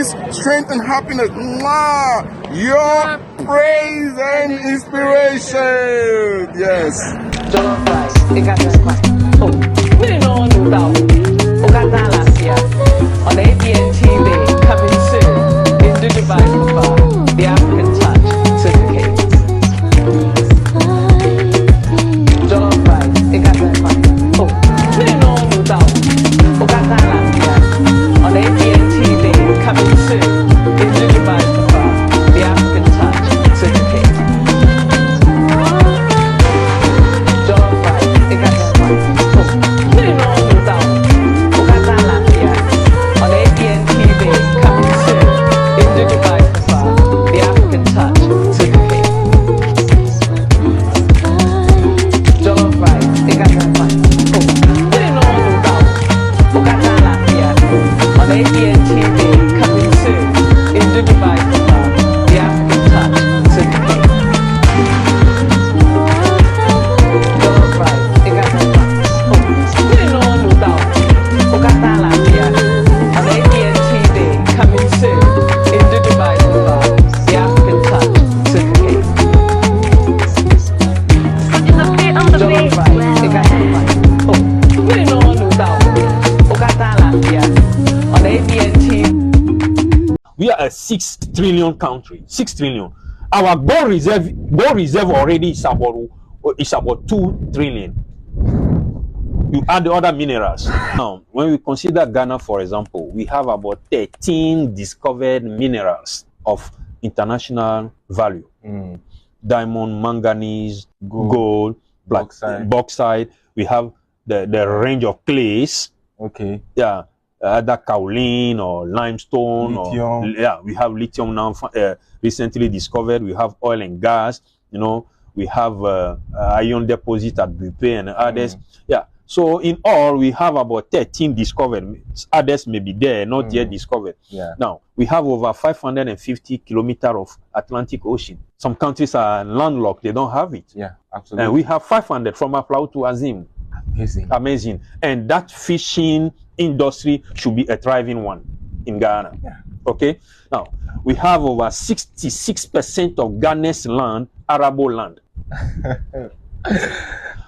peace, strength, and happiness. Mwah! Your praise and inspiration. Yes. Jollof rice, oh, we don't know about Ogata last year on AT&T Day coming soon in Dubai, the African Touch certificate. Jollof rice, oh, we don't know about Ogata last year on AT&T Day coming soon in Dubai, the African Touch certificate. We are a 6 trillion country. 6 trillion. Our gold reserve already is about 2 trillion. You add the other minerals. Now, when we consider Ghana, for example, we have about 13 discovered minerals of international value. Diamond, manganese, gold, bauxite. We have the range of clays. Okay. Yeah. Either kaolin or limestone, lithium. We have lithium now recently discovered. We have oil and gas. You know, we have iron deposit at Bupe and others. Yeah. So in all, we have about 13 discovered. Others may be there, not yet discovered. Yeah. Now we have over 550 kilometers of Atlantic Ocean. Some countries are landlocked; they don't have it. Yeah, absolutely. And we have 500 from Aflau to Azim. Amazing. And that fishing industry should be a thriving one in Ghana. Yeah. Okay. Now we have over 66% of Ghana's land arable land.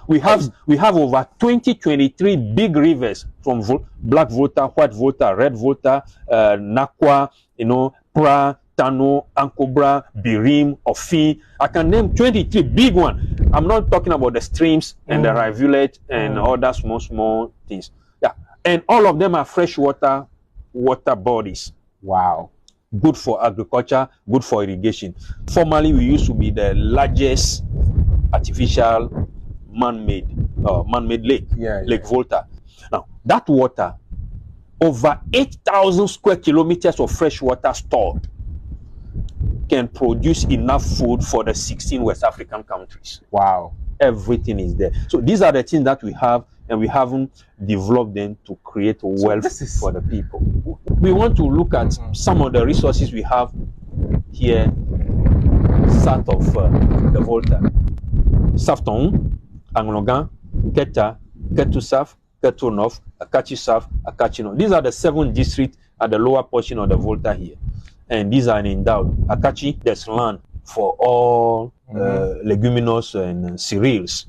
we have over 23 big rivers from Black Volta, White Volta, Red Volta, Nakwa, Pra, Tano, Ankobra, Birim, Ofi. I can name 23 big ones. I'm not talking about the streams and the rivulet and other small things. Yeah, and all of them are freshwater bodies. Wow. Good for agriculture, good for irrigation. Formerly, we used to be the largest artificial man-made lake, Lake Volta. Now, that water, over 8,000 square kilometers of fresh water stored, can produce enough food for the 16 West African countries. Wow. Everything is there. So these are the things that we have, and we haven't developed them to create wealth for the people. We want to look at some of the resources we have here south of the Volta. Safton, Anglogan, Keta, Ketu South, Ketu North, Akachi South, Akachi North. These are the 7 districts at the lower portion of the Volta here. And these are endowed. Akachi, there's land for all leguminous and cereals.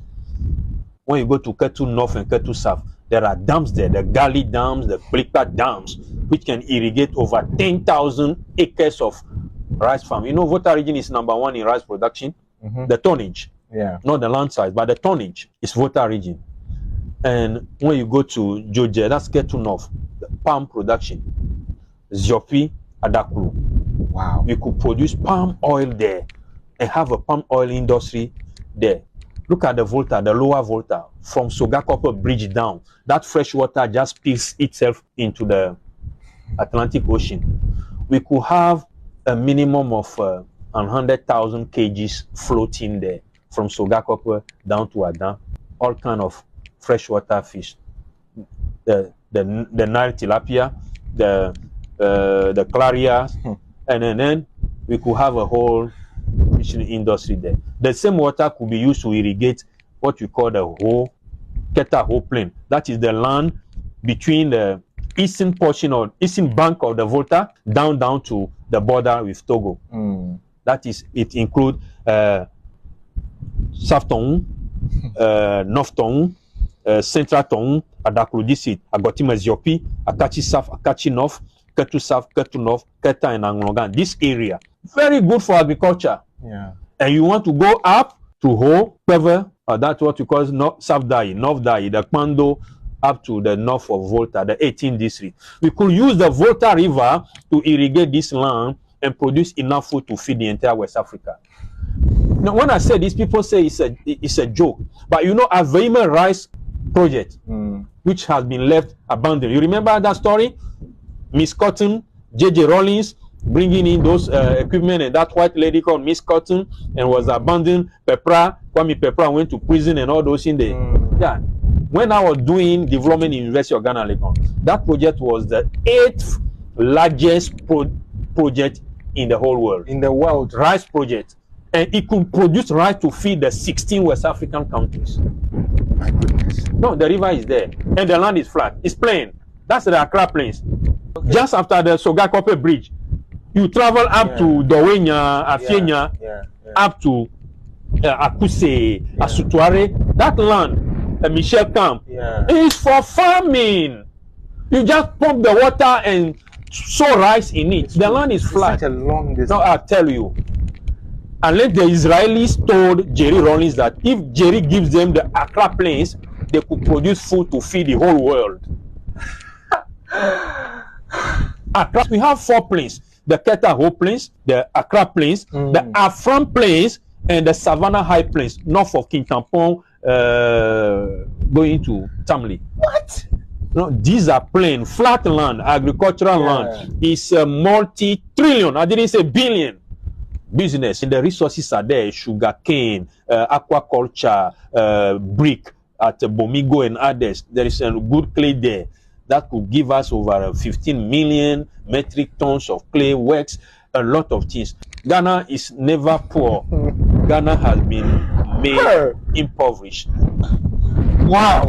When you go to Ketu North and Ketu South, there are dams there, the Gali dams, the Plika dams, which can irrigate over 10,000 acres of rice farm. You know, Volta region is #1 in rice production. The tonnage, not the land size, but the tonnage is Volta region. And when you go to Georgia, that's Ketu North, the palm production, Ziopi, Adakulu. Wow. We could produce palm oil there and have a palm oil industry there. Look at the Volta, the lower Volta, from Sogakopo Bridge down. That fresh water just spills itself into the Atlantic Ocean. We could have a minimum of 100,000 kgs floating there from Sogakopo down to Adan. All kind of freshwater fish. The Nile tilapia, the clarias, and then we could have a whole fishing industry there. The same water could be used to irrigate what we call the Keta Ho plain. That is the land between the eastern portion or eastern bank of the Volta down to the border with Togo. That is, it includes South Tongue, North Tongue, Central Tongue, Adaklu district, Agotima Ziopi, Akachi South, Akachi North, Ketu South, Ketu North, Keta and Anglongan. This area, very good for agriculture. Yeah. And you want to go up to Ho, Pever, that's what we call South Dai, North Dai, the Kwando, up to the north of Volta, the 18th district. We could use the Volta River to irrigate this land and produce enough food to feed the entire West Africa. Now, when I say this, people say it's a joke. But you know, Aveima Rice Project, which has been left abandoned. You remember that story? Miss Cotton, J.J. Rollins, bringing in those equipment, and that white lady called Miss Cotton, and was abandoned. Kwame Pepra went to prison and all those in there. Yeah. When I was doing development in University of Ghana, Legon, that project was the 8th largest project in the whole world. In the world. Rice project. And it could produce rice to feed the 16 West African countries. My goodness. No, the river is there. And the land is flat. It's plain. That's the Accra Plains. Okay. Just after the Sogakope Bridge, you travel up to Dowenya, Afienya, up to Akuse, Asutuare. That land, Michel Camp, is for farming. You just pump the water and sow rice in it. The land is flat. Such a long distance. Now I'll tell you. Unless the Israelis told Jerry Rollins that if Jerry gives them the Accra Plains, they could produce food to feed the whole world. Accra, we have 4 plains: the Keta Ho Plains, the Accra Plains, the Afram Plains, and the Savannah High Plains, north of Kintampon, going to Tamale. What? No, these are plain, flat land, agricultural land. It's a multi-trillion, I didn't say billion, business. And the resources are there: sugar cane, aquaculture, brick at Bomigo and others. There is a good clay there that could give us over 15 million metric tons of clay works, a lot of things. Ghana is never poor. Ghana has been made impoverished. Wow.